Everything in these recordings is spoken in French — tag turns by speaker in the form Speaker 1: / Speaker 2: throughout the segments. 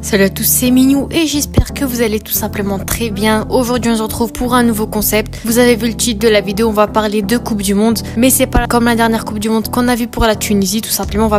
Speaker 1: Salut à tous, c'est Minou et j'espère que vous allez tout simplement très bien. Aujourd'hui on se retrouve pour un nouveau concept. Vous avez vu le titre de la vidéo, on va parler de Coupe du Monde. Mais c'est pas comme la dernière Coupe du Monde qu'on a vu pour la Tunisie. Tout simplement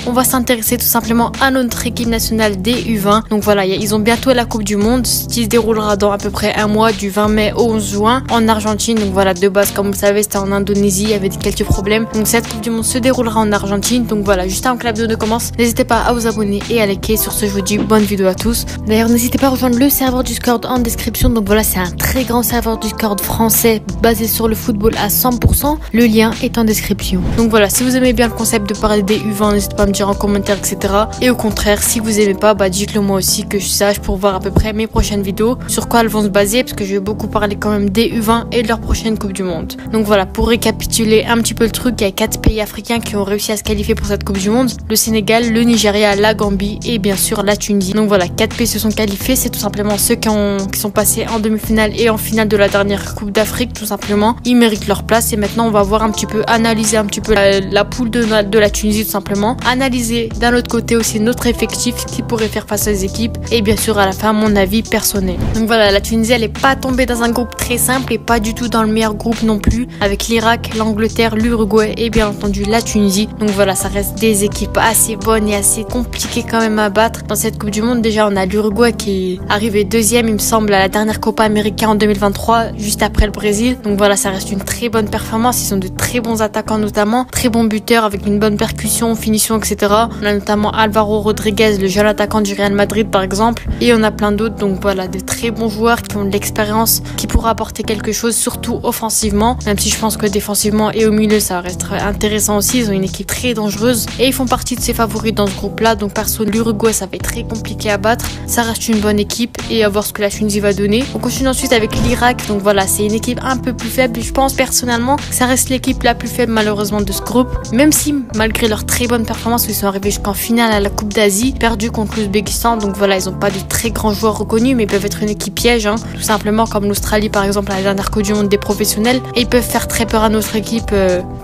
Speaker 1: on va s'intéresser tout simplement à notre équipe nationale des U20. Donc voilà, ils ont bientôt la Coupe du Monde qui se déroulera dans à peu près un mois, du 20 mai au 11 juin en Argentine. Donc voilà, de base comme vous savez c'était en Indonésie, il y avait quelques problèmes. Donc cette Coupe du Monde se déroulera en Argentine. Donc voilà, juste avant que la vidéo ne commence, n'hésitez pas à vous abonner et à liker. Sur ce je vous dis bonne vidéo à tous. D'ailleurs n'hésitez pas à rejoindre le serveur Discord en description. Donc voilà, c'est un très grand serveur Discord français basé sur le football à 100%. Le lien est en description. Donc voilà, si vous aimez bien le concept de parler des U20, n'hésitez pas à me dire en commentaire, etc. Et au contraire, si vous aimez pas, dites-le moi aussi que je sache pour voir à peu près mes prochaines vidéos sur quoi elles vont se baser, parce que je vais beaucoup parler quand même des U20 et de leur prochaine Coupe du Monde. Donc voilà, pour récapituler un petit peu le truc, il y a 4 pays africains qui ont réussi à se qualifier pour cette Coupe du Monde: le Sénégal, le Nigeria, la Gambie et bien sûr la Tunisie. Donc voilà, 4 pays se sont qualifiés, c'est tout simplement ceux qui sont passés en demi-finale et en finale de la dernière Coupe d'Afrique. Tout simplement, ils méritent leur place. Et maintenant on va voir un petit peu, analyser un petit peu la poule de la Tunisie, tout simplement analyser d'un autre côté aussi notre effectif qui pourrait faire face aux équipes, et bien sûr à la fin mon avis personnel. Donc voilà, la Tunisie elle est pas tombée dans un groupe très simple et pas du tout dans le meilleur groupe non plus, avec l'Irak, l'Angleterre, l'Uruguay et bien entendu la Tunisie. Donc voilà, ça reste des équipes assez bonnes et assez compliquées quand même à battre dans cette Coupe du Monde. Déjà on a l'Uruguay qui est arrivé deuxième il me semble à la dernière Copa América en 2023, juste après le Brésil. Donc voilà, ça reste une très bonne performance, ils ont de très bons attaquants, notamment très bons buteurs avec une bonne percussion, finition, etc. On a notamment Alvaro Rodriguez, le jeune attaquant du Real Madrid par exemple, et on a plein d'autres. Donc voilà, de très bons joueurs qui ont de l'expérience, qui pourraient apporter quelque chose, surtout offensivement, même si je pense que défensivement et au milieu ça reste intéressant aussi. Ils ont une équipe très dangereuse et ils font partie de ses favoris dans ce groupe là. Donc perso, l'Uruguay ça va être très compliqué à battre, ça reste une bonne équipe et à voir ce que la Tunisie va donner. On continue ensuite avec l'Irak. Donc voilà, c'est une équipe un peu plus faible, je pense personnellement que ça reste l'équipe la plus faible malheureusement de ce groupe, même si malgré leur très bonne performance ils sont arrivés jusqu'en finale à la Coupe d'Asie, perdu contre l'Ouzbékistan. Donc voilà, ils ont pas de très grands joueurs reconnus, mais ils peuvent être une équipe piège, tout simplement comme l'Australie par exemple à la dernière Coupe du Monde des professionnels, et ils peuvent faire très peur à notre équipe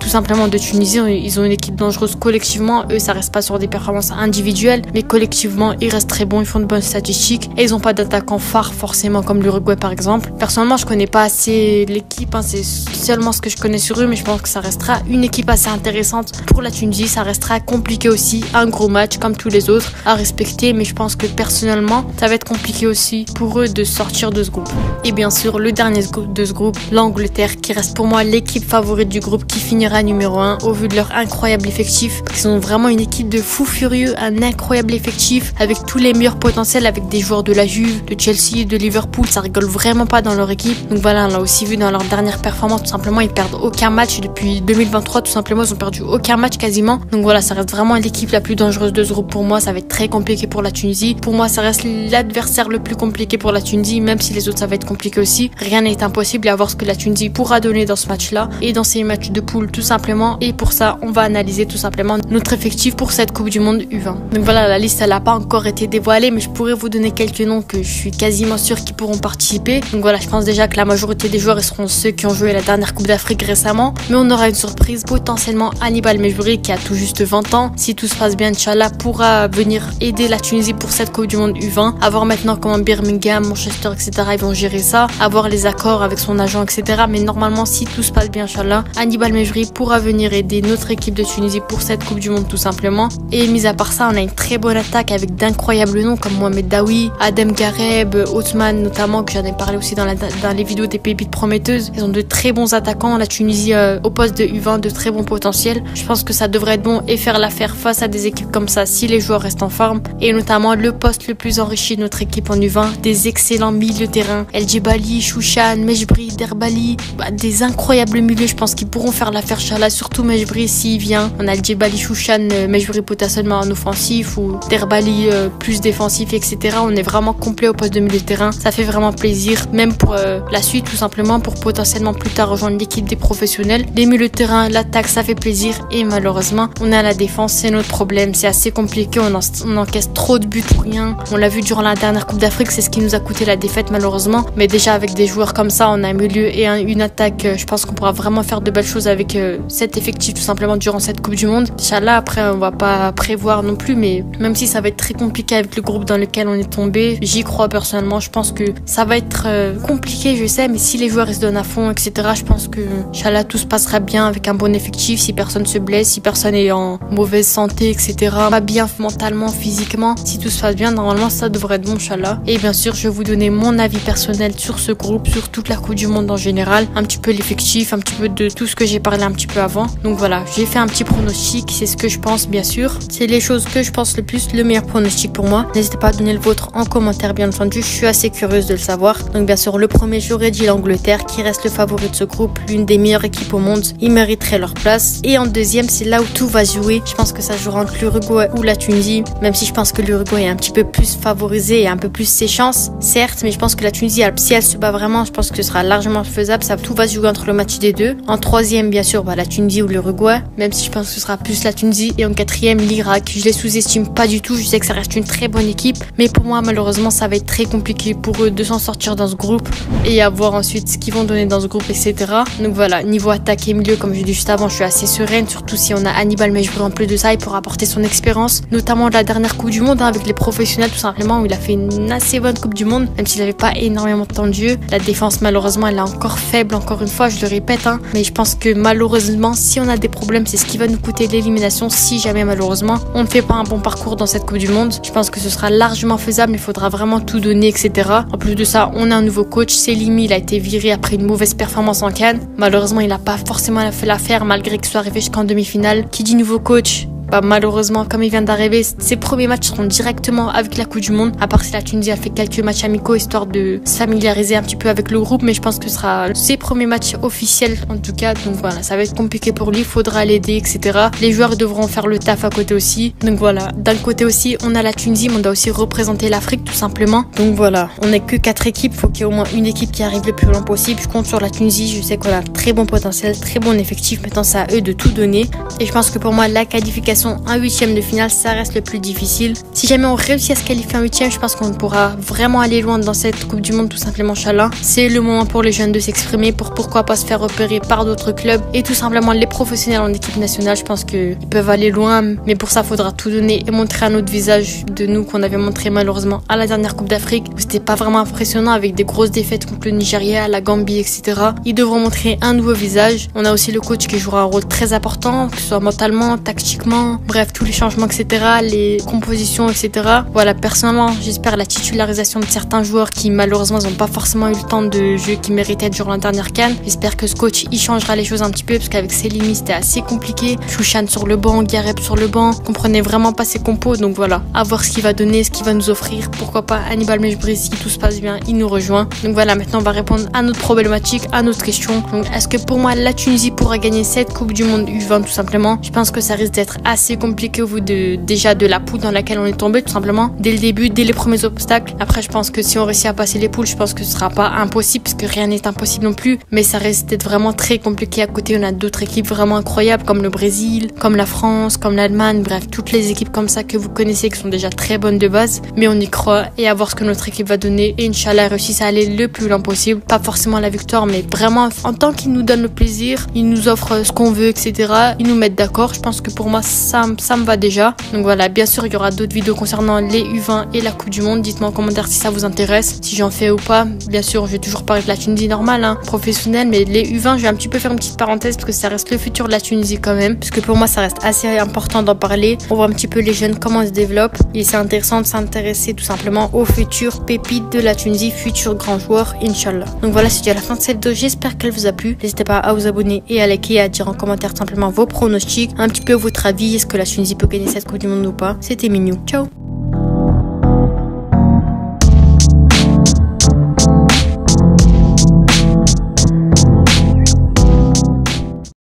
Speaker 1: tout simplement de Tunisie. Ils ont une équipe dangereuse collectivement, eux ça reste pas sur des performances individuelles, mais collectivement ils restent très bons, ils font de bonnes statistiques et ils ont pas d'attaquant phare forcément comme l'Uruguay par exemple. Personnellement je connais pas assez l'équipe, c'est seulement ce que je connais sur eux, mais je pense que ça restera une équipe assez intéressante pour la Tunisie. Ça restera compliqué aussi, un gros match comme tous les autres à respecter, mais je pense que personnellement ça va être compliqué aussi pour eux de sortir de ce groupe. Et bien sûr le dernier de ce groupe, l'Angleterre, qui reste pour moi l'équipe favorite du groupe, qui finira numéro 1 au vu de leur incroyable effectif. Ils ont vraiment une équipe de fous furieux, un incroyable effectif avec tous les meilleurs potentiels, avec des joueurs de la Juve, de Chelsea, de Liverpool, ça rigole vraiment pas dans leur équipe. Donc voilà, on l'a aussi vu dans leur dernière performance, tout simplement ils perdent aucun match depuis 2023, tout simplement ils ont perdu aucun match quasiment. Donc voilà, ça reste vraiment l'équipe la plus dangereuse de ce groupe pour moi. Ça va être très compliqué pour la Tunisie. Pour moi ça reste l'adversaire le plus compliqué pour la Tunisie, même si les autres ça va être compliqué aussi. Rien n'est impossible, à voir ce que la Tunisie pourra donner dans ce match là et dans ces matchs de poule tout simplement. Et pour ça on va analyser tout simplement notre effectif pour cette Coupe du Monde U20. Donc voilà, la liste elle a pas encore été dévoilée, mais je pourrais vous donner quelques noms que je suis quasiment sûr qu'ils pourront participer. Donc voilà, je pense déjà que la majorité des joueurs seront ceux qui ont joué la dernière Coupe d'Afrique récemment, mais on aura une surprise, potentiellement Hannibal Mejbri qui a tout juste 20 ans, si tout se passe bien Inch'Allah pourra venir aider la Tunisie pour cette Coupe du Monde U20. À voir maintenant comment Birmingham, Manchester, etc. ils vont gérer ça, à voir les accords avec son agent, etc. Mais normalement si tout se passe bien Inch'Allah, Hannibal Mejbri pourra venir aider notre équipe de Tunisie pour cette Coupe du Monde tout simplement. Et mis à part ça, on a une très bonne attaque avec d'incroyables noms comme Mohamed Daoui, Adem Gareb, Othman notamment, que j'en ai parlé aussi dans les vidéos des pépites prometteuses. Ils ont de très bons attaquants, la Tunisie au poste de U20, de très bons potentiels. Je pense que ça devrait être bon et faire l'affaire face à des équipes comme ça si les joueurs restent en forme. Et notamment le poste le plus enrichi de notre équipe en U20, des excellents milieux de terrain, El Djebali, Chouchan, Mejbri, Derbali, des incroyables milieux. Je pense qu'ils pourront faire l'affaire Inch'Allah, surtout Mejbri s'il vient. On a El Djebali, Chouchan, Mejbri potentiellement en offensif ou Derbali plus défensif, etc. On est vraiment complet au poste de milieu de terrain, ça fait vraiment plaisir, même pour la suite tout simplement, pour potentiellement plus tard rejoindre l'équipe des professionnels. Les milieux de terrain, l'attaque ça fait plaisir, et malheureusement on a la défense, c'est notre problème, c'est assez compliqué, on encaisse trop de buts pour rien. On l'a vu durant la dernière Coupe d'Afrique, c'est ce qui nous a coûté la défaite malheureusement, mais déjà avec des joueurs comme ça, on a un milieu et une attaque, je pense qu'on pourra vraiment faire de belles choses avec cet effectif tout simplement durant cette Coupe du Monde. Inch'Allah, après on va pas prévoir non plus, mais même si ça va être très compliqué avec le groupe dans lequel on est tombé. J'y crois personnellement. Je pense que ça va être compliqué, je sais, mais si les joueurs ils se donnent à fond, etc., je pense que Inch'Allah tout se passera bien avec un bon effectif. Si personne se blesse, si personne est en mauvaise santé, etc., pas bien mentalement, physiquement, si tout se passe bien, normalement ça devrait être bon, Inch'Allah. Et bien sûr, je vais vous donner mon avis personnel sur ce groupe, sur toute la Coupe du Monde en général, un petit peu l'effectif, un petit peu de tout ce que j'ai parlé un petit peu avant. Donc voilà, j'ai fait un petit pronostic, c'est ce que je pense bien sûr. C'est les choses que je pense le plus, le meilleur pronostic pour moi. N'hésitez pas à donner le vôtre en commentaire, bien entendu, je suis assez curieuse de le savoir. Donc bien sûr, le premier, j'aurais dit l'Angleterre, qui reste le favori de ce groupe, l'une des meilleures équipes au monde. Ils mériteraient leur place. Et en deuxième, c'est là où tout va se jouer. Je pense que ça jouera entre l'Uruguay ou la Tunisie, même si je pense que l'Uruguay est un petit peu plus favorisé et un peu plus ses chances, certes, mais je pense que la Tunisie, si elle se bat vraiment, je pense que ce sera largement faisable. Ça, tout va se jouer entre le match des deux. En troisième, bien sûr, la Tunisie ou l'Uruguay, même si je pense que ce sera plus la Tunisie. Et en quatrième, l'Irak. Je les sous-estime pas du tout. Je sais que ça reste une très bonne équipe, mais pour moi, malheureusement, ça va être très compliqué pour eux de s'en sortir dans ce groupe et à voir ensuite ce qu'ils vont donner dans ce groupe, etc. Donc voilà, niveau attaque et milieu, comme je l'ai dit juste avant, je suis assez sereine, surtout si on a Hannibal Mejbri en plus de ça, il pourra apporter son expérience, notamment de la dernière Coupe du Monde, avec les professionnels tout simplement, où il a fait une assez bonne Coupe du Monde, même s'il n'avait pas énormément de temps de jeu. La défense, malheureusement, elle est encore faible, encore une fois, je le répète, mais je pense que malheureusement, si on a des problèmes, c'est ce qui va nous coûter l'élimination, si jamais malheureusement on ne fait pas un bon parcours dans cette Coupe du Monde. Je pense que ce sera largement faisable, mais il faudra vraiment tout donner, etc. En plus de ça, on a un nouveau coach, Selimi, il a été viré après une mauvaise performance en CAN. Malheureusement, il n'a pas forcément fait l'affaire, malgré qu'il soit arrivé jusqu'en demi-finale. Qui dit nouveau coach? Malheureusement, comme il vient d'arriver, ses premiers matchs seront directement avec la Coupe du Monde. À part si la Tunisie a fait quelques matchs amicaux, histoire de se familiariser un petit peu avec le groupe. Mais je pense que ce sera ses premiers matchs officiels, en tout cas. Donc voilà, ça va être compliqué pour lui. Il faudra l'aider, etc. Les joueurs devront faire le taf à côté aussi. Donc voilà, d'un côté aussi, on a la Tunisie, mais on doit aussi représenter l'Afrique, tout simplement. Donc voilà, on n'est que 4 équipes. Faut qu'il y ait au moins une équipe qui arrive le plus loin possible. Je compte sur la Tunisie. Je sais qu'on a un très bon potentiel, très bon effectif. Maintenant, c'est à eux de tout donner. Et je pense que pour moi, la qualification en huitième de finale, ça reste le plus difficile. Si jamais on réussit à se qualifier en huitième, je pense qu'on pourra vraiment aller loin dans cette Coupe du Monde, tout simplement, Inch'Allah. C'est le moment pour les jeunes de s'exprimer, pour pourquoi pas se faire repérer par d'autres clubs et tout simplement les professionnels en équipe nationale. Je pense qu'ils peuvent aller loin, mais pour ça, il faudra tout donner et montrer un autre visage de nous qu'on avait montré malheureusement à la dernière Coupe d'Afrique, où c'était pas vraiment impressionnant avec des grosses défaites contre le Nigeria, la Gambie, etc. Ils devront montrer un nouveau visage. On a aussi le coach qui jouera un rôle très important, que ce soit mentalement, tactiquement, bref, tous les changements, etc., les compositions, etc. Voilà, personnellement, j'espère la titularisation de certains joueurs qui, malheureusement, n'ont pas forcément eu le temps de jeu qu'ils méritaient durant la dernière CAN. J'espère que ce coach, il changera les choses un petit peu, parce qu'avec Selimi, c'était assez compliqué. Chouchan sur le banc, Gareb sur le banc, comprenait vraiment pas ses compos. Donc voilà, à voir ce qu'il va donner, ce qu'il va nous offrir. Pourquoi pas Hannibal Mejbri, si tout se passe bien, il nous rejoint. Donc voilà, maintenant, on va répondre à notre problématique, à notre question. Donc, est-ce que pour moi, la Tunisie pourra gagner cette Coupe du Monde U20, tout simplement? Je pense que ça risque d'être assez compliqué au bout déjà de la poule dans laquelle on est tombé, tout simplement, dès le début, dès les premiers obstacles. Après, je pense que si on réussit à passer les poules, je pense que ce sera pas impossible, parce que rien n'est impossible non plus, mais ça risque d'être vraiment très compliqué. À côté, on a d'autres équipes vraiment incroyables, comme le Brésil, comme la France, comme l'Allemagne, bref, toutes les équipes comme ça que vous connaissez, qui sont déjà très bonnes de base, mais on y croit, et à voir ce que notre équipe va donner, et Inch'Allah, réussisse à aller le plus loin possible, pas forcément la victoire, mais vraiment, en tant qu'il nous donne le plaisir, il nous offre ce qu'on veut, etc., ils nous mettent d'accord. Je pense que pour moi, ça me va déjà. Donc voilà, bien sûr, il y aura d'autres vidéos concernant les U20 et la Coupe du Monde. Dites-moi en commentaire si ça vous intéresse, si j'en fais ou pas. Bien sûr, je vais toujours parler de la Tunisie normale, professionnelle, mais les U20, je vais un petit peu faire une petite parenthèse, parce que ça reste le futur de la Tunisie quand même, parce que pour moi, ça reste assez important d'en parler. On voit un petit peu les jeunes, comment ils se développent, et c'est intéressant de s'intéresser tout simplement aux futurs pépites de la Tunisie, futurs grands joueurs, Inch'Allah. Donc voilà, c'est déjà la fin de cette vidéo, j'espère qu'elle vous a plu. N'hésitez pas à vous abonner et à liker et à dire en commentaire simplement vos pronostics, un petit peu votre avis, est-ce que la Tunisie peut gagner cette Coupe du Monde ou pas. C'était Minou, ciao.